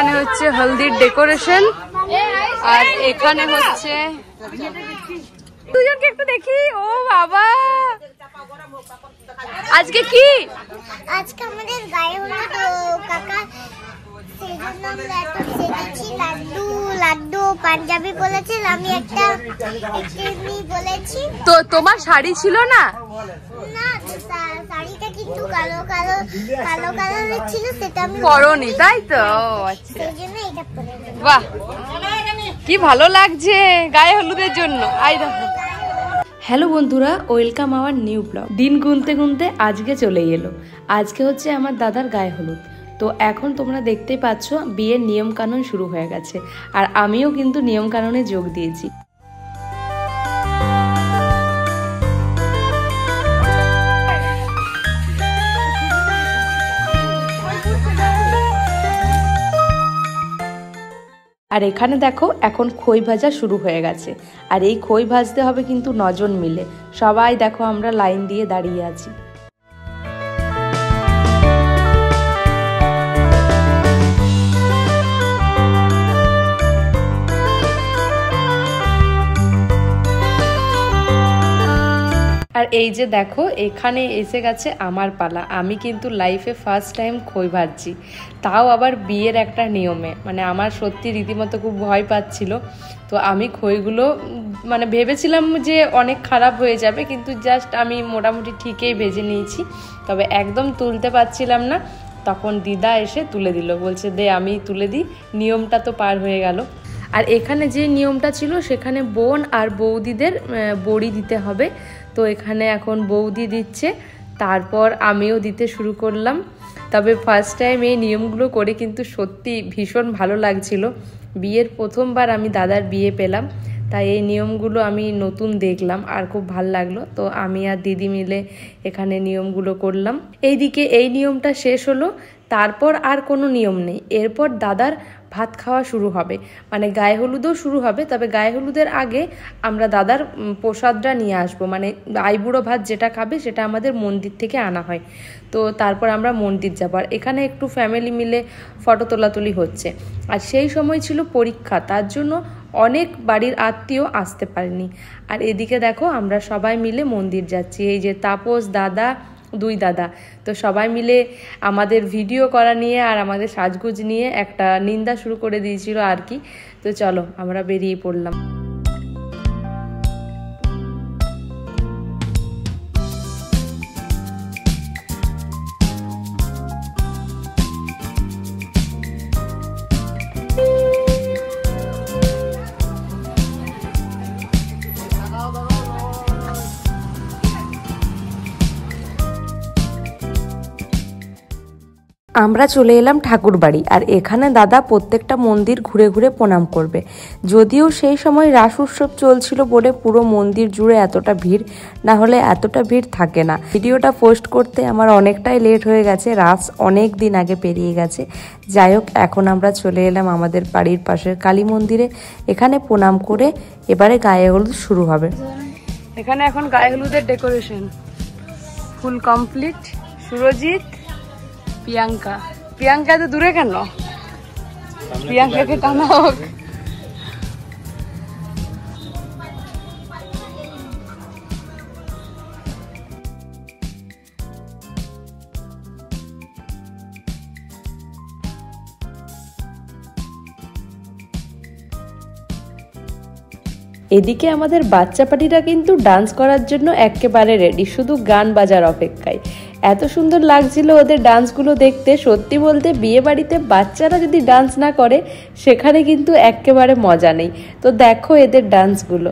এখানে হচ্ছে হলদির ডেকোরেশন আর এখানে হচ্ছে দুজনকে একটু দেখি। ও বাবা আজকে কি? আজকে আমাদের গায়ে হলুদ কাকা সেজন্য আমরা একটা সেজেছি লাড্ডু লাড্ডু পাঞ্জাবি বলেছিল আমি একটা এমনি বলেছি। তো তোমার শাড়ি ছিল না? না শাড়িটা কিন্তু কালো কালো কালো কালারের ছিল সেটা আমি পরনি তাই তো? আচ্ছা সেজন্য এটা পরে। বাহ কি ভালো লাগছে গায়ে হলুদের জন্য। আই দেখো। হ্যালো বন্ধুরা, ওয়েলকাম আওয়ার নিউ ব্লগ। দিন গুনতে গুনতে আজকে চলে এলো। আজকে হচ্ছে আমার দাদার গায়ে হলুদ। তো এখন তোমরা দেখতেই পাচ্ছ বিয়ের নিয়ম কানুন শুরু হয়ে গেছে আর আমিও কিন্তু নিয়ম কানুনে যোগ দিয়েছি। আর এখানে দেখো এখন খই ভাজা শুরু হয়ে গেছে আর এই খই ভাজতে হবে কিন্তু 9 জন মিলে। সবাই দেখো আমরা লাইন দিয়ে দাঁড়িয়ে আছি। আর এই যে দেখো এখানে এসে গেছে আমার পালা। আমি কিন্তু লাইফে ফার্স্ট টাইম খই ভাজছি, তাও আবার বিয়ের একটা নিয়মে। মানে আমার সত্যি রীতিমতো খুব ভয় পাচ্ছিল। তো আমি খইগুলো মানে ভেবেছিলাম যে অনেক খারাপ হয়ে যাবে, কিন্তু জাস্ট আমি মোটামুটি ঠিকই ভেজে নিয়েছি। তবে একদম তুলতে পারছিলাম না, তখন দিদা এসে তুলে দিল, বলছে দে আমি তুলে দিই, নিয়মটা তো পার হয়ে গেল। আর এখানে যে নিয়মটা ছিল সেখানে বোন আর বৌদিদের বড়ি দিতে হবে। তো এখানে এখন বৌদি দিচ্ছে, তারপর আমিও দিতে শুরু করলাম। তবে ফার্স্ট টাইম এই নিয়মগুলো করে কিন্তু সত্যি ভীষণ ভালো লাগছিল। বিয়ের প্রথমবার আমি দাদার বিয়ে পেলাম, তাই এই নিয়মগুলো আমি নতুন দেখলাম আর খুব ভাল লাগলো। তো আমি আর দিদি মিলে এখানে নিয়মগুলো করলাম। এইদিকে এই নিয়মটা শেষ হলো, তারপর আর কোনো নিয়ম নেই। এরপর দাদার ভাত খাওয়া শুরু হবে, মানে গায়ে হলুদও শুরু হবে। তবে গায়ে হলুদের আগে আমরা দাদার প্রসাদটা নিয়ে আসবো, মানে আইবুড়ো ভাত যেটা খাবে সেটা আমাদের মন্দির থেকে আনা হয়। তো তারপর আমরা মন্দির যাবো। আর এখানে একটু ফ্যামিলি মিলে ফটো তোলাতুলি হচ্ছে। আর সেই সময় ছিল পরীক্ষা, তার জন্য অনেক বাড়ির আত্মীয় আসতে পারেনি। আর এদিকে দেখো আমরা সবাই মিলে মন্দির যাচ্ছি। এই যে তাপস দাদা, 2 দাদা, তো সবাই মিলে আমাদের ভিডিও করা নিয়ে আর আমাদের সাজগোজ নিয়ে একটা নিন্দা শুরু করে দিয়েছিল আর কি। তো চলো আমরা বেরিয়ে পড়লাম। আমরা চলে এলাম ঠাকুর বাড়ি। আর এখানে দাদা প্রত্যেকটা মন্দির ঘুরে ঘুরে প্রণাম করবে। যদিও সেই সময় রাস উৎসব চলছিল বলে পুরো মন্দির জুড়ে এতটা ভিড়, না হলে এতটা ভিড় থাকে না। ভিডিওটা পোস্ট করতে আমার অনেকটাই লেট হয়ে গেছে, রাস অনেক দিন আগে পেরিয়ে গেছে। যাই হোক, এখন আমরা চলে এলাম আমাদের বাড়ির পাশের কালী মন্দিরে। এখানে প্রণাম করে এবারে গায়ে হলুদ শুরু হবে। এখানে এখন গায়ে হলুদের decoration full complete. Surajit, Priyanka তো দূরে কেন? প্রিয়াঙ্কাকে টানা হোক। এদিকে আমাদের বাচ্চা পার্টিরা কিন্তু ডান্স করার জন্য একেবারে রেডি, শুধু গান বাজার অপেক্ষায়। এত সুন্দর লাগছিল ওদের ডান্সগুলো দেখতে। সত্যি বলতে বিয়ে বাড়িতে বাচ্চারা যদি ডান্স না করে সেখানে কিন্তু একেবারে মজা নেই। তো দেখো এদের ডান্সগুলো।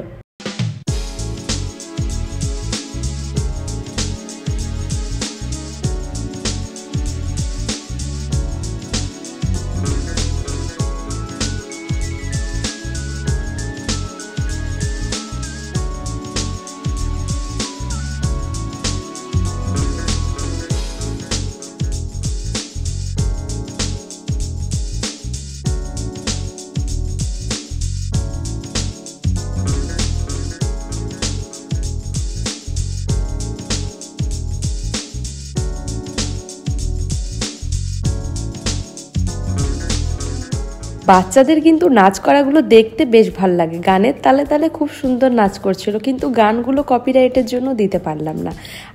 বাচ্চাদের কিন্তু নাচ করাগুলো দেখতে বেশ ভাল লাগে, গানের তালে তালে খুব সুন্দর নাচ করছিল, কিন্তু গানগুলো কপিরাইটের জন্য দিতে পারলাম না।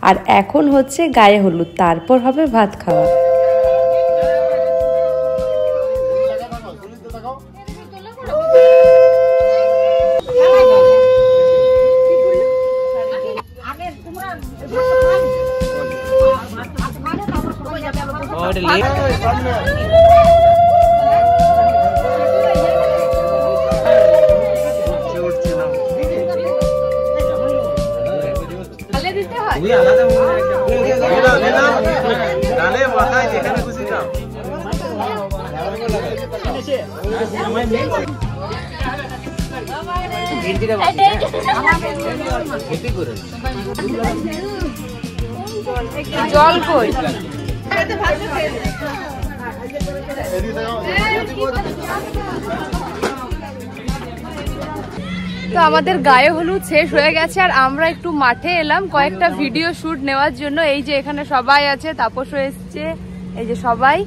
আর এখন হচ্ছে গায়ে হলুদ, তারপর হবে ভাত খাওয়া। জল কই? তো আমাদের গায়ে হলুদ শেষ হয়ে গেছে, আর আমরা একটু মাঠে এলাম কয়েকটা ভিডিও শুট নেওয়ার জন্য। এই যে এখানে সবাই আছে, তাপসও এসছে, এই যে সবাই,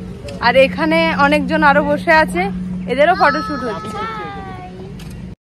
আর এখানে অনেকজন আরো বসে আছে, এদেরও ফটোশুট হচ্ছে।